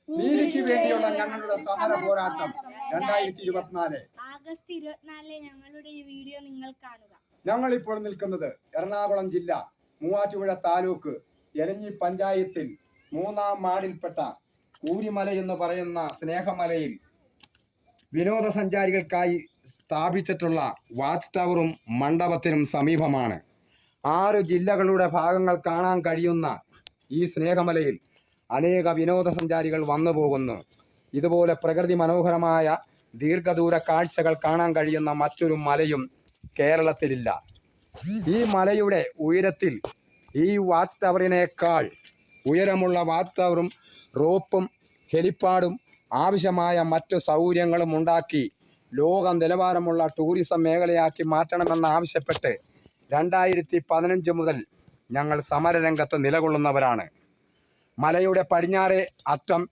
നീതിക്ക് വേണ്ടിയുള്ള ഞങ്ങളുടെ സമര പോരാട്ടം 2024 ആഗസ്റ്റ് 24 ഞങ്ങളുടെ ഈ വീഡിയോ നിങ്ങൾ കാണുക. ഞങ്ങൾ ഇപ്പോൾ നിൽക്കുന്നത് എറണാകുളം ജില്ല മൂവാറ്റുപുഴ താലൂക്ക് എലഞ്ഞി പഞ്ചായത്തിൽ 3-ാം വാർഡിൽപ്പെട്ട കൂരിമല എന്ന് പറയുന്ന സ്നേഹമലയിൽ വിനോദസഞ്ചാരികൾക്കായി സ്ഥാപിച്ചിട്ടുള്ള വാച്ച് ടവറും മണ്ഡപത്തിനും സമീപമാണ്. 6 ജില്ലകളുടെ ഭാഗങ്ങൾ കാണാൻ കഴിയുന്ന ഈ സ്നേഹമലയിൽ അനേക വിനോദസഞ്ചാരികൾ വന്നു പോകുന്നു. ഇതുപോലെ പ്രകൃതി മനോഹരമായ ദീർഘദൂര കാഴ്ചകൾ കാണാൻ കഴിയുന്ന മറ്റൊരു മലയും കേരളത്തിലില്ല. ഈ മലയുടെ ഉയരത്തിൽ ഈ വാച്ച് ടവറിനേക്കാൾ ഉയരമുള്ള വാച്ച് ടവറും റോപ്പും ഹെലിപ്പാഡും ആവശ്യമായ മറ്റു സൗകര്യങ്ങളും ഉണ്ടാക്കി ലോക നിലവാരമുള്ള ടൂറിസം മേഖലയാക്കി മാറ്റണമെന്നാവശ്യപ്പെട്ട് 2015 മുതൽ ഞങ്ങൾ സമരരംഗത്ത് നിലകൊള്ളുന്നവരാണ്. മലയുടെ പടിഞ്ഞാറേ അറ്റം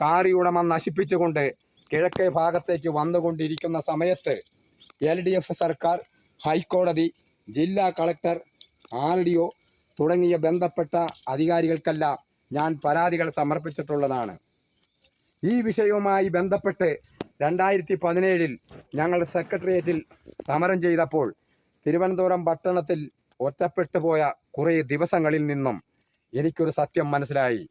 കാറിയുടമ നശിപ്പിച്ചുകൊണ്ട് കിഴക്കേ ഭാഗത്തേക്ക് വന്നുകൊണ്ടിരിക്കുന്ന സമയത്ത് LDF സർക്കാർ, ഹൈക്കോടതി, ജില്ലാ കളക്ടർ, RDO തുടങ്ങിയ ബന്ധപ്പെട്ട അധികാരികൾക്കെല്ലാം ഞാൻ പരാതികൾ സമർപ്പിച്ചിട്ടുള്ളതാണ്. ഈ വിഷയവുമായി ബന്ധപ്പെട്ട് 2017 ഞങ്ങൾ സെക്രട്ടേറിയറ്റിൽ സമരം ചെയ്തപ്പോൾ തിരുവനന്തപുരം പട്ടണത്തിൽ ഒറ്റപ്പെട്ടു പോയ കുറേ ദിവസങ്ങളിൽ നിന്നും എനിക്കൊരു സത്യം മനസ്സിലായി.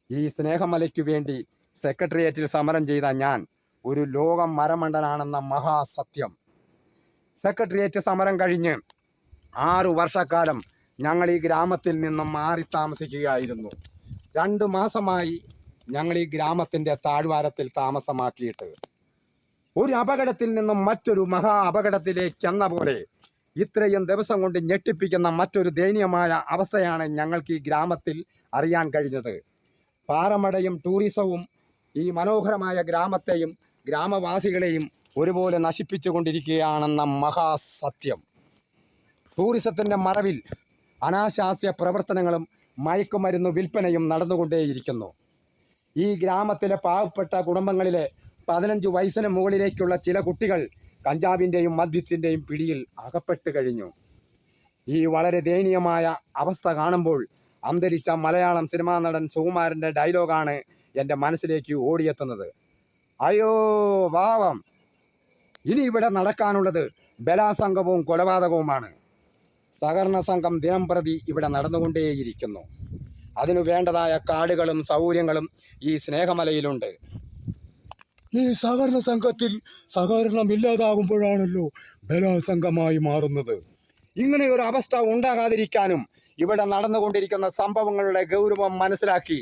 ഈ സ്നേഹമലയ്ക്കു വേണ്ടി സെക്രട്ടേറിയറ്റിൽ സമരം ചെയ്ത ഞാൻ ഒരു ലോക മരമണ്ടനാണെന്ന മഹാസത്യം. സെക്രട്ടേറിയറ്റ് സമരം കഴിഞ്ഞ് 6 വർഷക്കാലം ഞങ്ങൾ ഈ ഗ്രാമത്തിൽ നിന്നും മാറി താമസിക്കുകയായിരുന്നു. 2 മാസമായി ഞങ്ങൾ ഈ ഗ്രാമത്തിൻ്റെ താഴ്വാരത്തിൽ താമസമാക്കിയിട്ട്. ഒരു അപകടത്തിൽ നിന്നും മറ്റൊരു മഹാ അപകടത്തിലേക്ക് എന്ന പോലെ ഇത്രയും ദിവസം കൊണ്ട് ഞെട്ടിപ്പിക്കുന്ന മറ്റൊരു ദയനീയമായ അവസ്ഥയാണ് ഞങ്ങൾക്ക് ഈ ഗ്രാമത്തിൽ അറിയാൻ കഴിഞ്ഞത്. പാറമടയും ടൂറിസവും ഈ മനോഹരമായ ഗ്രാമത്തെയും ഗ്രാമവാസികളെയും ഒരുപോലെ നശിപ്പിച്ചു കൊണ്ടിരിക്കുകയാണെന്ന മഹാസത്യം. ടൂറിസത്തിൻ്റെ മറവിൽ അനാശാസ്യ പ്രവർത്തനങ്ങളും മയക്കുമരുന്ന് വിൽപ്പനയും നടന്നുകൊണ്ടേയിരിക്കുന്നു. ഈ ഗ്രാമത്തിലെ പാവപ്പെട്ട കുടുംബങ്ങളിലെ 15 വയസ്സിന് മുകളിലേക്കുള്ള ചില കുട്ടികൾ കഞ്ചാവിൻ്റെയും മദ്യത്തിൻ്റെയും പിടിയിൽ അകപ്പെട്ട് കഴിഞ്ഞു. ഈ വളരെ ദയനീയമായ അവസ്ഥ കാണുമ്പോൾ അന്തരിച്ച മലയാളം സിനിമാ നടൻ സുകുമാരൻ്റെ ഡയലോഗാണ് എൻ്റെ മനസ്സിലേക്ക് ഓടിയെത്തുന്നത്. അയ്യോ പാവം, ഇനി ഇവിടെ നടക്കാനുള്ളത് ബലാസംഗവും കൊലപാതകവുമാണ്. സഹകരണ സംഘം ദിനം പ്രതി ഇവിടെ നടന്നുകൊണ്ടേയിരിക്കുന്നു. അതിനു വേണ്ടതായ കാർഡുകളും സൗകര്യങ്ങളും ഈ സ്നേഹമലയിലുണ്ട്. ഈ സഹകരണ സംഘത്തിൽ സഹകരണം ഇല്ലാതാകുമ്പോഴാണല്ലോ ബലാസംഘമായി മാറുന്നത്. ഇങ്ങനെയൊരു അവസ്ഥ ഉണ്ടാകാതിരിക്കാനും ഇവിടെ നടന്നുകൊണ്ടിരിക്കുന്ന സംഭവങ്ങളുടെ ഗൗരവം മനസ്സിലാക്കി